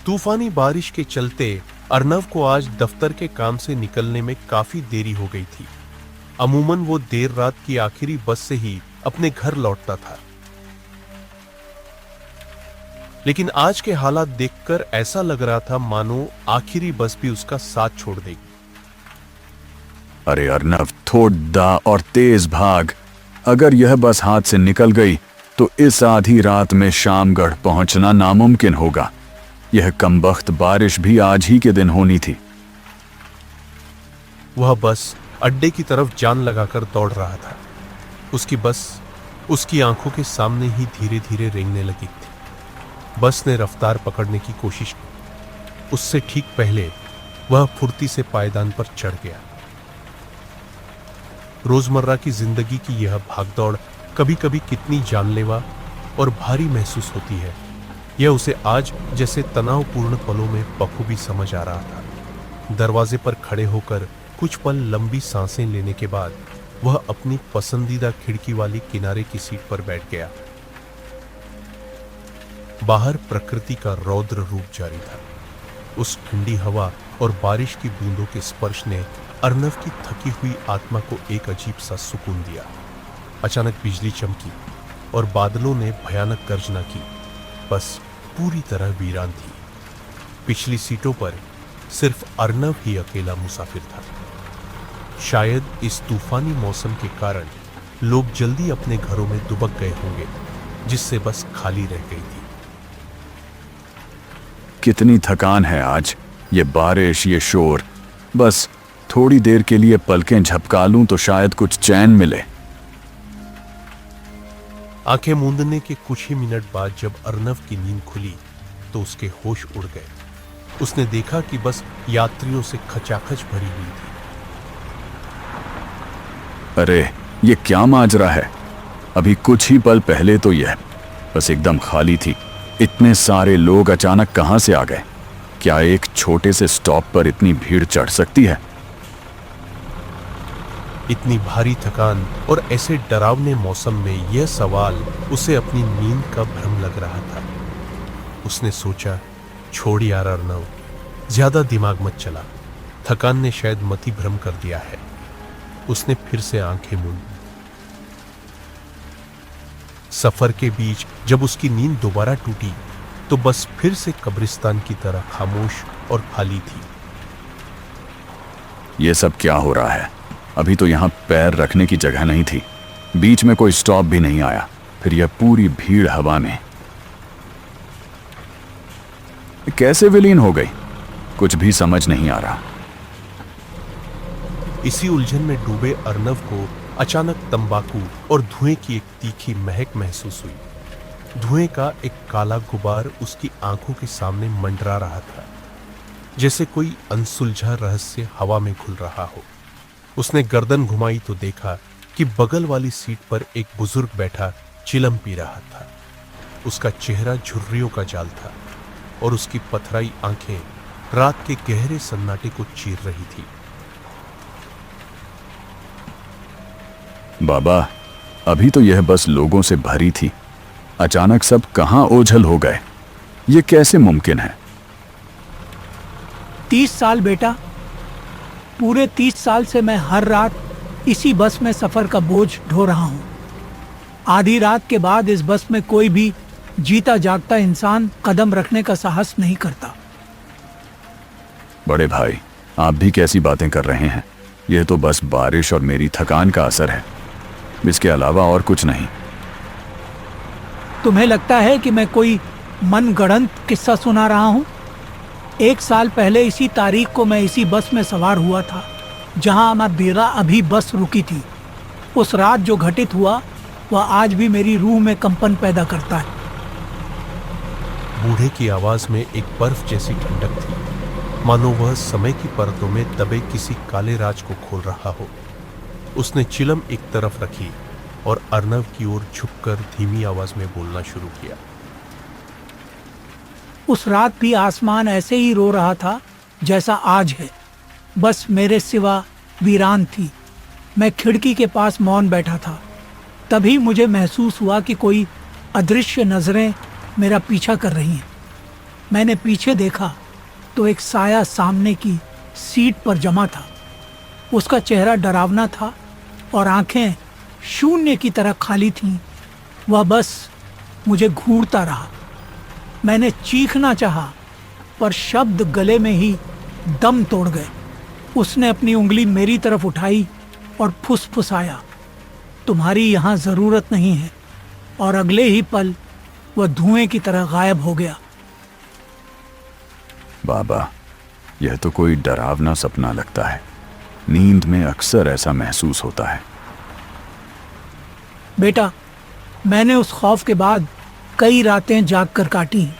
तूफानी बारिश के चलते अर्नव को आज दफ्तर के काम से निकलने में काफी देरी हो गई थी। अमूमन वो देर रात की आखिरी बस से ही अपने घर लौटता था, लेकिन आज के हालात देखकर ऐसा लग रहा था मानो आखिरी बस भी उसका साथ छोड़ देगी। अरे अर्नव, थोड़ा दा और तेज भाग। अगर यह बस हाथ से निकल गई तो इस आधी रात में शामगढ़ पहुंचना नामुमकिन होगा। यह कमबख्त बारिश भी आज ही के दिन होनी थी। वह बस अड्डे की तरफ जान लगाकर दौड़ रहा था। उसकी बस उसकी आंखों के सामने ही धीरे धीरे रेंगने लगी थी। बस ने रफ्तार पकड़ने की कोशिश की। उससे ठीक पहले वह फुर्ती से पायदान पर चढ़ गया। रोजमर्रा की जिंदगी की यह भागदौड़ कभी कभी कितनी जानलेवा और भारी महसूस होती है, यह उसे आज जैसे तनावपूर्ण पलों में बखूबी समझ आ रहा था। दरवाजे पर खड़े होकर कुछ पल लंबी सांसें लेने के बाद वह अपनी पसंदीदा खिड़की वाली किनारे की सीट पर बैठ गया। बाहर प्रकृति का रौद्र रूप जारी था। उस ठंडी हवा और बारिश की बूंदों के स्पर्श ने अर्नव की थकी हुई आत्मा को एक अजीब सा सुकून दिया। अचानक बिजली चमकी और बादलों ने भयानक गर्जना की। बस पूरी तरह वीरान थी। पिछली सीटों पर सिर्फ अर्नव ही अकेला मुसाफिर था। शायद इस तूफानी मौसम के कारण लोग जल्दी अपने घरों में दुबक गए होंगे, जिससे बस खाली रह गई थी। कितनी थकान है आज। ये बारिश, ये शोर। बस थोड़ी देर के लिए पलकें झपका लूं तो शायद कुछ चैन मिले। आंखें मूंदने के कुछ ही मिनट बाद जब अर्नव की नींद खुली तो उसके होश उड़ गए। उसने देखा कि बस यात्रियों से खचाखच भरी हुई थी। अरे, ये क्या माजरा है? अभी कुछ ही पल पहले तो यह बस एकदम खाली थी। इतने सारे लोग अचानक कहां से आ गए? क्या एक छोटे से स्टॉप पर इतनी भीड़ चढ़ सकती है? इतनी भारी थकान और ऐसे डरावने मौसम में यह सवाल उसे अपनी नींद का भ्रम लग रहा था। उसने सोचा, छोड़ यार अर्नव, ज्यादा दिमाग मत चला। थकान ने शायद मति भ्रम कर दिया है। उसने फिर से आंखें मूंदी। सफर के बीच जब उसकी नींद दोबारा टूटी तो बस फिर से कब्रिस्तान की तरह खामोश और खाली थी। यह सब क्या हो रहा है? अभी तो यहां पैर रखने की जगह नहीं थी। बीच में कोई स्टॉप भी नहीं आया। फिर यह पूरी भीड़ हवा में कैसे विलीन हो गई? कुछ भी समझ नहीं आ रहा। इसी उलझन में डूबे अर्नव को अचानक तंबाकू और धुएं की एक तीखी महक महसूस हुई। धुएं का एक काला गुबार उसकी आंखों के सामने मंडरा रहा था, जैसे कोई अनसुलझा रहस्य हवा में घुल रहा हो। उसने गर्दन घुमाई तो देखा कि बगल वाली सीट पर एक बुजुर्ग बैठा चिलम पी रहा था। उसका चेहरा झुर्रियों का जाल था और उसकी पथराई आंखें रात के गहरे सन्नाटे को चीर रही थी। बाबा, अभी तो यह बस लोगों से भरी थी। अचानक सब कहां ओझल हो गए? ये कैसे मुमकिन है? 30 साल बेटा, पूरे 30 साल से मैं हर रात इसी बस में सफर का बोझ ढो रहा हूं। आधी रात के बाद इस बस में कोई भी जीता जागता इंसान कदम रखने का साहस नहीं करता। बड़े भाई, आप भी कैसी बातें कर रहे हैं? यह तो बस बारिश और मेरी थकान का असर है, इसके अलावा और कुछ नहीं। तुम्हें लगता है कि मैं कोई मनगढ़ंत किस्सा सुना रहा हूं? 1 साल पहले इसी तारीख को मैं इसी बस में सवार हुआ था जहां मेरा अभी बस रुकी थी। उस रात जो घटित हुआ वह आज भी मेरी रूह में कंपन पैदा करता है। बूढ़े की आवाज में एक बर्फ जैसी ठंडक थी, मानो वह समय की परतों में दबे किसी काले राज को खोल रहा हो। उसने चिलम एक तरफ रखी और अर्नव की ओर झुककर धीमी आवाज में बोलना शुरू किया। उस रात भी आसमान ऐसे ही रो रहा था जैसा आज है। बस मेरे सिवा वीरान थी। मैं खिड़की के पास मौन बैठा था। तभी मुझे महसूस हुआ कि कोई अदृश्य नजरें मेरा पीछा कर रही हैं। मैंने पीछे देखा तो एक साया सामने की सीट पर जमा था। उसका चेहरा डरावना था और आंखें शून्य की तरह खाली थीं। वह बस मुझे घूरता रहा। मैंने चीखना चाहा, पर शब्द गले में ही दम तोड़ गए। उसने अपनी उंगली मेरी तरफ उठाई और फुसफुसाया, तुम्हारी यहाँ जरूरत नहीं है। और अगले ही पल वह धुएं की तरह गायब हो गया। बाबा, यह तो कोई डरावना सपना लगता है। नींद में अक्सर ऐसा महसूस होता है। बेटा, मैंने उस खौफ के बाद कई रातें जाग कर काटी हैं।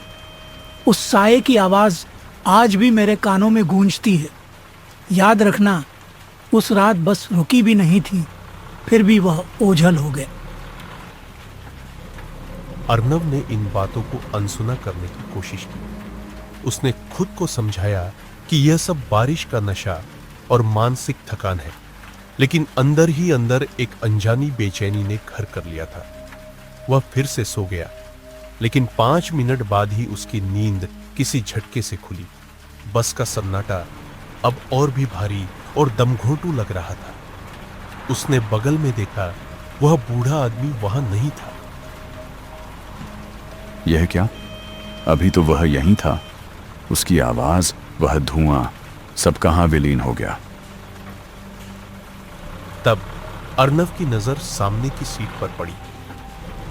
उस साये की आवाज आज भी मेरे कानों में गूंजती है। याद रखना, उस रात बस रुकी भी नहीं थी, फिर भी वह ओझल हो गए। अर्नव ने इन बातों को अनसुना करने की कोशिश की। उसने खुद को समझाया कि यह सब बारिश का नशा और मानसिक थकान है, लेकिन अंदर ही अंदर एक अनजानी बेचैनी ने घर कर लिया था। वह फिर से सो गया, लेकिन 5 मिनट बाद ही उसकी नींद किसी झटके से खुली। बस का सन्नाटा अब और भी भारी और दमघोंटू लग रहा था। उसने बगल में देखा, वह बूढ़ा आदमी वहां नहीं था। यह क्या? अभी तो वह यहीं था। उसकी आवाज, वह धुआं, सब कहां विलीन हो गया? तब अर्नव की नजर सामने की सीट पर पड़ी।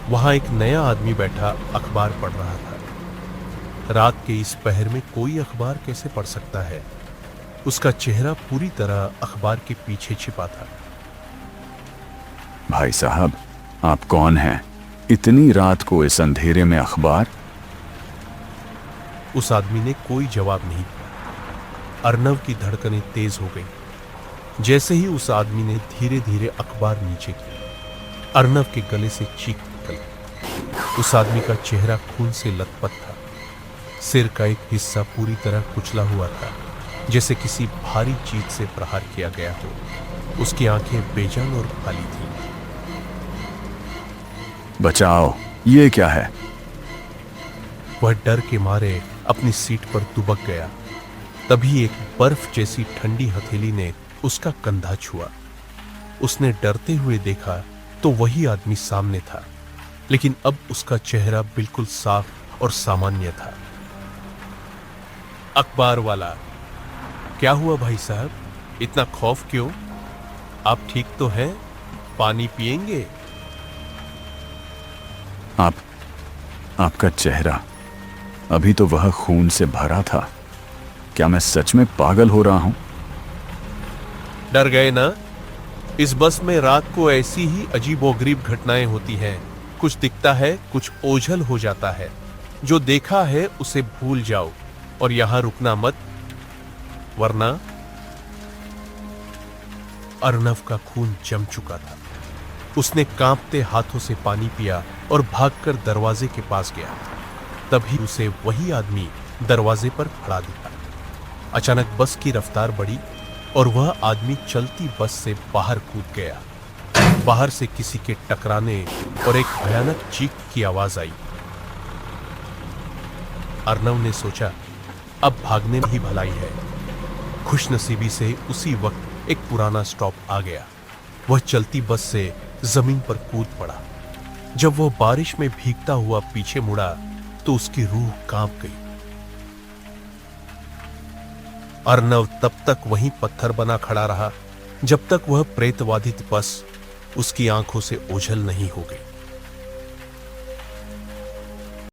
वहां एक नया आदमी बैठा अखबार पढ़ रहा था। रात के इस पहर में कोई अखबार कैसे पढ़ सकता है? उसका चेहरा पूरी तरह अखबार के पीछे छिपा था। भाई साहब, आप कौन हैं? इतनी रात को इस अंधेरे में अखबार? उस आदमी ने कोई जवाब नहीं दिया। अर्नव की धड़कनें तेज हो गई। जैसे ही उस आदमी ने धीरे धीरे अखबार नीचे किया, अर्नव के गले से चीख निकली। उस आदमी का चेहरा खून से लथपथ था। सिर का एक हिस्सा पूरी तरह कुचला हुआ था, जैसे किसी भारी चीज से प्रहार किया गया हो। उसकी आंखें बेजान और खाली थीं। बचाओ, ये क्या है? वह डर के मारे अपनी सीट पर दुबक गया। तभी एक बर्फ जैसी ठंडी हथेली ने उसका कंधा छुआ। उसने डरते हुए देखा तो वही आदमी सामने था, लेकिन अब उसका चेहरा बिल्कुल साफ और सामान्य था। अखबार वाला, क्या हुआ भाई साहब? इतना खौफ क्यों? आप ठीक तो हैं? पानी पिएंगे? आपका चेहरा, अभी तो वह खून से भरा था। क्या मैं सच में पागल हो रहा हूं? डर गए ना? इस बस में रात को ऐसी ही अजीबोगरीब घटनाएं होती हैं। कुछ दिखता है, कुछ ओझल हो जाता है। जो देखा है उसे भूल जाओ और यहां रुकना मत, वरना। अर्नव का खून जम चुका था। उसने कांपते हाथों से पानी पिया और भागकर दरवाजे के पास गया। तभी उसे वही आदमी दरवाजे पर खड़ा दिखा। अचानक बस की रफ्तार बढ़ी और वह आदमी चलती बस से बाहर कूद गया। बाहर से किसी के टकराने और एक भयानक चीख की आवाज आई। अर्नव ने सोचा, अब भागने में ही भलाई है। खुशनसीबी से उसी वक्त एक पुराना स्टॉप आ गया। वह चलती बस से जमीन पर कूद पड़ा। जब वह बारिश में भीगता हुआ पीछे मुड़ा तो उसकी रूह कांप गई। अर्नव तब तक वहीं पत्थर बना खड़ा रहा जब तक वह प्रेतवाधित बस उसकी आंखों से ओझल नहीं हो गई।